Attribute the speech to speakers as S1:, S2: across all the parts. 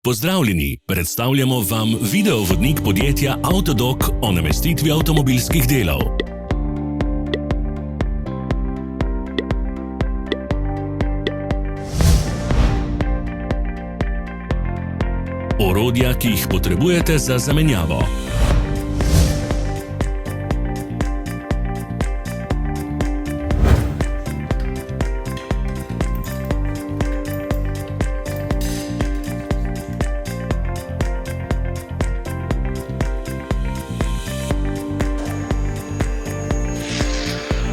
S1: Pozdravljeni, predstavljamo vam videovodnik podjetja Avtodok o namestitvi avtomobilskih delov. Orodja, ki jih potrebujete za zamenjavo.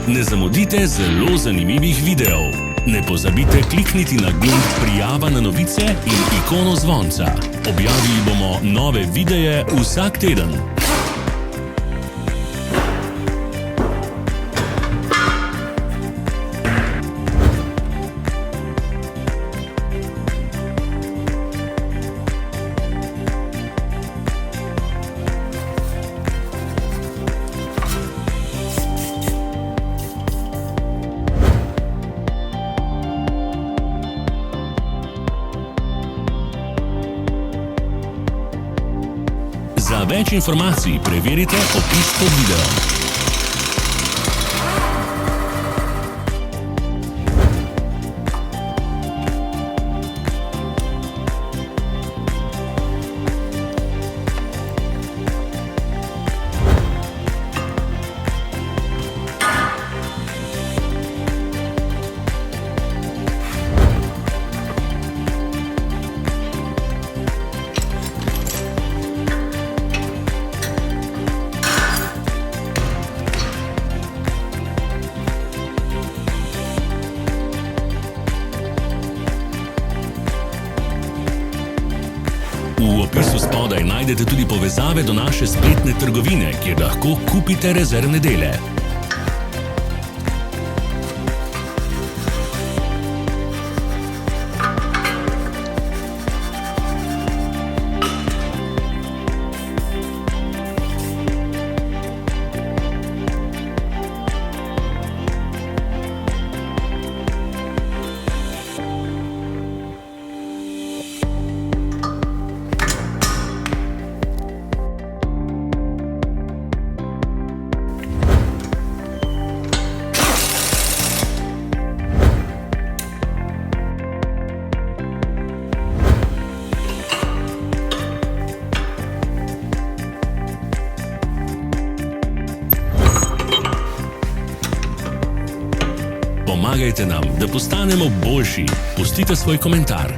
S1: Ne zamudite zelo zanimivih videov. Ne pozabite klikniti na gumb prijava na novice in ikono zvonca. Objavili bomo nove videe vsak teden. Za več informacij preverite opis pod videom. V opisu spodaj najdete tudi povezave do naše spletne trgovine, kjer lahko kupite rezervne dele. Pomagajte nam, da postanemo boljši. Pustite svoj komentar.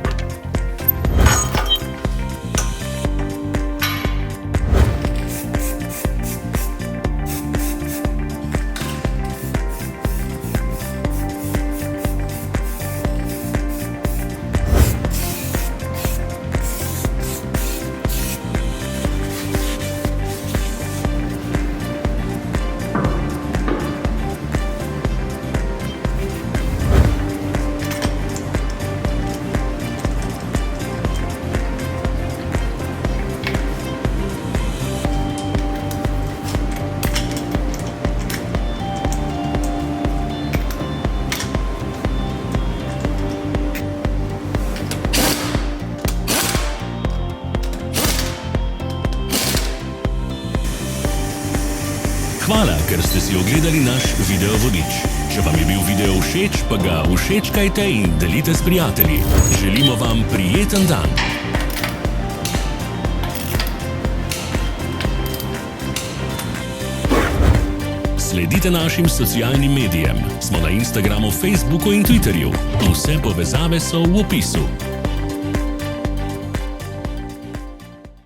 S1: Hvala, ker ste si ogledali naš videovodič. Če vam je bil video všeč, pa ga všečkajte in delite s prijatelji. Želimo vam prijeten dan. Sledite našim socialnim medijem. Smo na Instagramu, Facebooku in Twitterju. Vse povezave so v opisu.